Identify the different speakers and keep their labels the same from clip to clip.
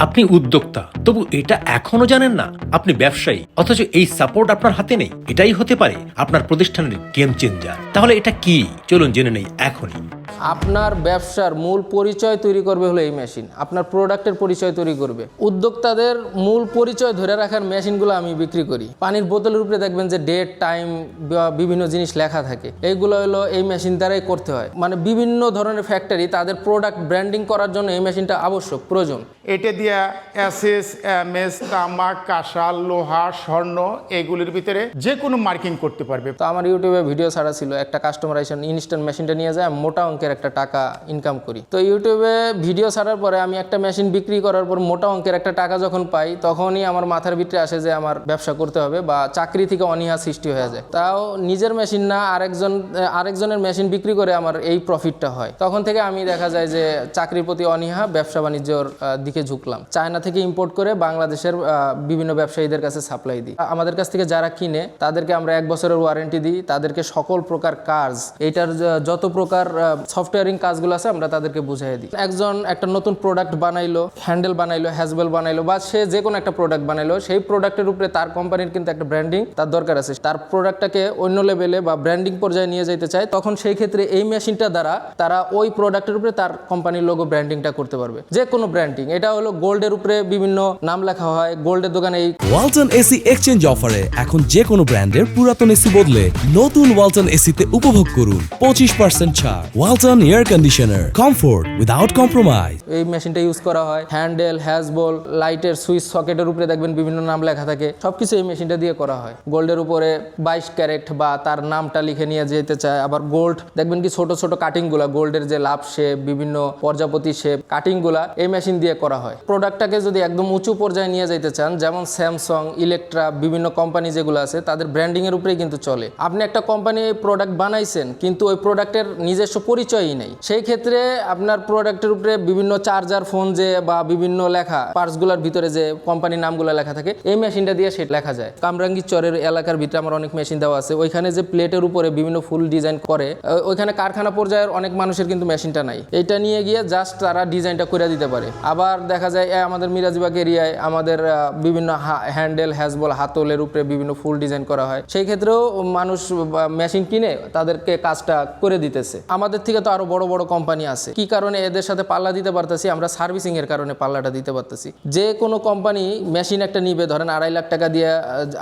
Speaker 1: আপনি উদ্যোক্তা, তবু এটা এখনো জানেন না আপনি ব্যবসায়ী, অথচ এই সাপোর্ট আপনার হাতে নেই। এটাই হতে পারে আপনার প্রতিষ্ঠানের গেম চেঞ্জার। তাহলে এটা কি? চলুন জেনে নেই এখনই।
Speaker 2: আপনার ব্যবসার মূল পরিচয় তৈরি করবে হলো এই মেশিন। আপনার প্রোডাক্টের পরিচয় তৈরি করবে। উদ্যোক্তাদের মূল পরিচয় ধরে রাখার মেশিনগুলো আমি বিক্রি করি। পানির বোতলের উপরে দেখবেন যে ডেট, টাইম বা বিভিন্ন জিনিস লেখা থাকে, এইগুলো হলো এই মেশিন দ্বারাই করতে হয়। মানে বিভিন্ন ধরনের ফ্যাক্টরি তাদের প্রোডাক্ট ব্র্যান্ডিং করার জন্য এই মেশিনটা আবশ্যক, প্রয়োজন।
Speaker 3: এটা দিয়া এসএস, এমএস, তামাক, কাঁসা, লোহা, স্বর্ণ এগুলির ভিতরে যে কোনো মার্কিং করতে পারবে।
Speaker 2: তো আমার ইউটিউবে ভিডিও ছাড়া ছিল, একটা কাস্টমার এসে ইনস্ট্যান্ট মেশিনটা নিয়ে যায়, মোটা অঙ্কের একটা টাকা ইনকাম করি। তো ইউটিউবে ভিডিও ছাড়ার পরে আমি একটা মেশিন বিক্রি করার পর মোটা অঙ্কের একটা টাকা যখন পাই, তখনই আমার মাথার ভিতরে আসে যে আমার ব্যবসা করতে হবে, বা চাকরি থেকে অনীহা সৃষ্টি হয়ে যায়। তাও নিজের মেশিন না, আরেকজনের মেশিন বিক্রি করে আমার এই প্রফিটটা হয়। তখন থেকে আমি দেখা যায় যে চাকরির প্রতি অনীহা, ব্যবসা বাণিজ্যর দিকে ঝুঁকলাম। চায়না থেকে ইম্পোর্ট করে বাংলাদেশের বিভিন্ন ব্যবসায়ীদের কাছে সাপ্লাই দিই। আমাদের কাছ থেকে যারা কিনে তাদেরকে আমরা 1 বছরের ওয়ারেন্টি দিই। তাদেরকে সকল প্রকার কাজ, এইটার যত প্রকার সফটওয়্যারিং কাজগুলো আছে আমরা তাদেরকে বুঝিয়ে দিই। একজন একটা নতুন প্রোডাক্ট বানাইলো, হ্যান্ডেল বানাইলো, হ্যাজবেল বানাইলো, বা সে যে কোনো একটা প্রোডাক্ট বানাইলো, সেই প্রোডাক্টের উপরে তার কোম্পানির কিন্তু একটা ব্র্যান্ডিং তার দরকার আছে। তার প্রোডাক্টটাকে অন্য লেভেলে বা ব্র্যান্ডিং পর্যায়ে নিয়ে যেতে চায়, তখন সেই ক্ষেত্রে এই মেশিনটা দ্বারা তারা ওই প্রোডাক্টের উপরে তার কোম্পানির লোগো ব্র্যান্ডিংটা করতে পারবে। যে কোনো ব্র্যান্ডিং, এটা হলো গোল্ডের উপরে বিভিন্ন নাম লেখা হয়। গোল্ডের দোকানে এই
Speaker 4: ওয়ালটন এসি এক্সচেঞ্জ অফারে এখন যে কোনো ব্র্যান্ডের পুরাতন এসি বদলে নতুন ওয়ালটন এসিতে উপভোগ করুন 25% ছাড়। Walton air conditioner, comfort without compromise.
Speaker 2: এই মেশিনটা ইউজ করা হয়। হ্যান্ডেল, হ্যাজবল, লাইটের সুইচ সকেটের উপরে দেখবেন বিভিন্ন নাম লেখা থাকে, সবকিছু এই মেশিনটা দিয়ে করা হয়। গোল্ডের উপরে 22 ক্যারেট বা তার নামটা লিখে নিয়ে যেতে চায়। আবার গোল্ড দেখবেন কি ছোট ছোট কাটিংগুলা, গোল্ডের যে লাভ শেপ, বিভিন্ন প্রজাপতি শেপ কাটিংগুলা এই মেশিন দিয়ে করা হয়। প্রোডাক্টটাকে যদি একদম উঁচু পর্যায়ে নিয়ে যেতে চান, যেমন স্যামসাং, ইলেকট্রা, বিভিন্ন কোম্পানি যেগুলো আছে তাদের ব্র্যান্ডিং এর উপরেই কিন্তু চলে। আপনি একটা কোম্পানি প্রোডাক্ট বানাইছেন কিন্তু ওই প্রোডাক্টের নিজস্ব পরিচয়ই নেই, সেই ক্ষেত্রে আপনার প্রোডাক্টের উপরে বিভিন্ন চার্জার, ফোন যে বা বিভিন্ন লেখা পার্টসগুলোর ভিতরে যে কোম্পানির নামগুলো লেখা থাকে, এই মেশিনটা দিয়ে সেটা লেখা যায়। কামরাঙ্গীর চরের এলাকার ভিতরে আমার অনেক মেশিন দেওয়া আছে। ওইখানে যে প্লেটের উপরে বিভিন্ন ফুল ডিজাইন করে, ওইখানে কারখানা পর্যায়ের অনেক মানুষের কিন্তু মেশিনটা নাই। এইটা নিয়ে গিয়ে জাস্ট তারা ডিজাইনটা করে দিতে পারে। আবার দেখা যায় আমাদের মিরাজবাগ এরিয়ায় আমাদের বিভিন্ন হ্যান্ডেল, হ্যাজবল, হাতলের উপরে বিভিন্ন ফুল ডিজাইন করা হয়। সেই ক্ষেত্রেও মানুষ মেশিন কিনে তাদেরকে কাজটা করে দিতেছে। আমাদের থেকে তো আরো বড় বড় কোম্পানি আছে। কি কারণে এদের সাথে পাল্লা দিতে পারতেছি? আমরা সার্ভিসিং এর কারণে পাল্লাটা দিতে পারতেছি। যে কোনো কোম্পানি মেশিন একটা নিবে, ধরেন 2.5 লাখ টাকা দিয়ে,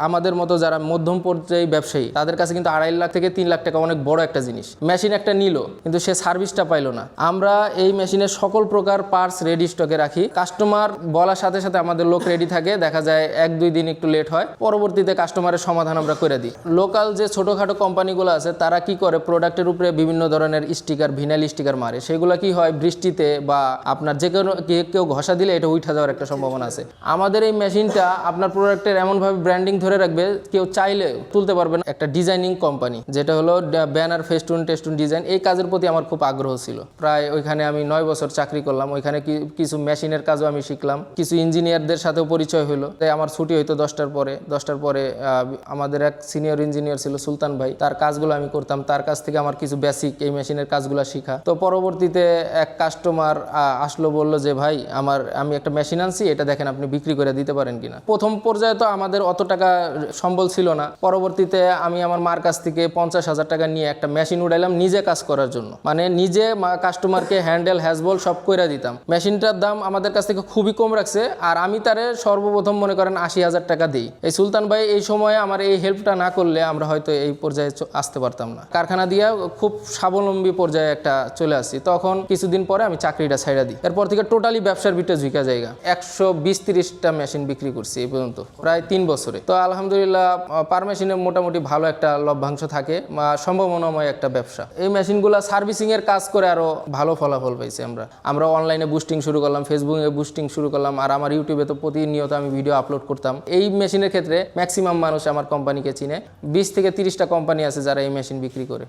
Speaker 2: আমাদের মতো যারা মধ্যম পর্যায়ে ব্যবসায়ী তাদের কাছে কিন্তু 2.5 লাখ থেকে 3 লাখ টাকা অনেক বড় একটা জিনিস। মেশিন একটা নিল কিন্তু সে সার্ভিসটা পাইলো না। আমরা এই মেশিনের সকল প্রকার পার্টস রেডি স্টকে রাখি। কাস্টমার বলার সাথে সাথে আমাদের লোক রেডি থাকে। দেখা যায় 1-2 দিন একটু লেট হয়, পরবর্তীতে কাস্টমারের সমাধান আমরা করে দিই। লোকাল যে ছোটোখাটো কোম্পানিগুলো আছে তারা কি করে, প্রোডাক্টের উপরে বিভিন্ন ধরনের স্টিকার, ভিনাইল স্টিকার মারে। সেগুলো কি হয়, বৃষ্টিতে বা আপনার যে কোনো কেউ ঘষা দিলে এটা উঠে যাওয়ার একটা সম্ভাবনা আছে। আমাদের এই মেশিনটা আপনার প্রোডাক্টের এমনভাবে ব্র্যান্ডিং ধরে রাখবে, কেউ চাইলে তুলতে পারবে না। একটা ডিজাইনিং কোম্পানি যেটা হলো ব্যানার, ফেস্টুন, টেস্টুন ডিজাইন, এই কাজের প্রতি আমার খুব আগ্রহ ছিল। প্রায় ওইখানে আমি 9 বছর চাকরি করলাম। ওইখানে কিছু মেশিনের কাজও আমি শিখলাম, কিছু ইঞ্জিনিয়ারদের সাথেও পরিচয় হলো। তাই আমার ছুটি হইতো 10টার পরে আমাদের এক সিনিয়র ইঞ্জিনিয়ার ছিল সুলতান ভাই, তার কাজগুলো আমি করতাম। তার কাছ থেকে আমার কিছু বেসিক এই মেশিনের কাজগুলো শিখা। তো পরবর্তীতে এক কাস্টমার আসলো, বলল যে ভাই আমি একটা মেশিন আনছি, এটা দেখেন আপনি বিক্রি করে দিতে পারেন কিনা। প্রথম পর্যায়ে তো আমাদের অত টাকা সম্বল ছিল না। পরবর্তীতে আমি আমার মার কাছ থেকে 50,000 টাকা নিয়ে একটা মেশিন উঠাইলাম নিজে কাজ করার জন্য। মানে নিজে কাস্টমারকে হ্যান্ডেল, হ্যাজবল সব করে দিতাম। মেশিনটার দাম আমাদের কাছ থেকে খুবই কম রাখছে, আর আমি তারে সর্বপ্রথম মনে করেন 80,000 টাকা দিই। এই সুলতান ভাই এই সময়ে আমার এই হেল্পটা না করলে আমরা হয়তো এই পর্যায়ে আসতে পারতাম না। কারখানা দিয়ে খুব স্বাবলম্বী পর্যায়ে একটা চলে আসছি। তখন কিছুদিন পরে আমি চাকরিটা ছাইড়া দিই। এরপর থেকে টোটালি ব্যবসার ভিতরে ঝুঁকা জায়গা 120-30টা মেশিন বিক্রি করছি এই পর্যন্ত, প্রায় 3 বছরে। তো আলহামদুলিল্লাহ পার মেশিনে মোটামুটি ভালো একটা লভ্যাংশ থাকে, সম্ভাবনাময় একটা ব্যবসা। এই মেশিনগুলো সার্ভিসিং এর কাজ করে আরো ভালো ফলাফল পাইছি আমরা অনলাইনে বুস্টিং শুরু করলাম, ফেসবুকে বুস্টিং শুরু করলাম, আর আমার ইউটিউবে তো প্রতিনিয়ত আমি ভিডিও আপলোড করতাম। এই মেশিনের ক্ষেত্রে ম্যাক্সিমাম মানুষ আমার কোম্পানিকে চিনে। 20 থেকে 30টা কোম্পানি আছে যারা এই মেশিন বিক্রি করে।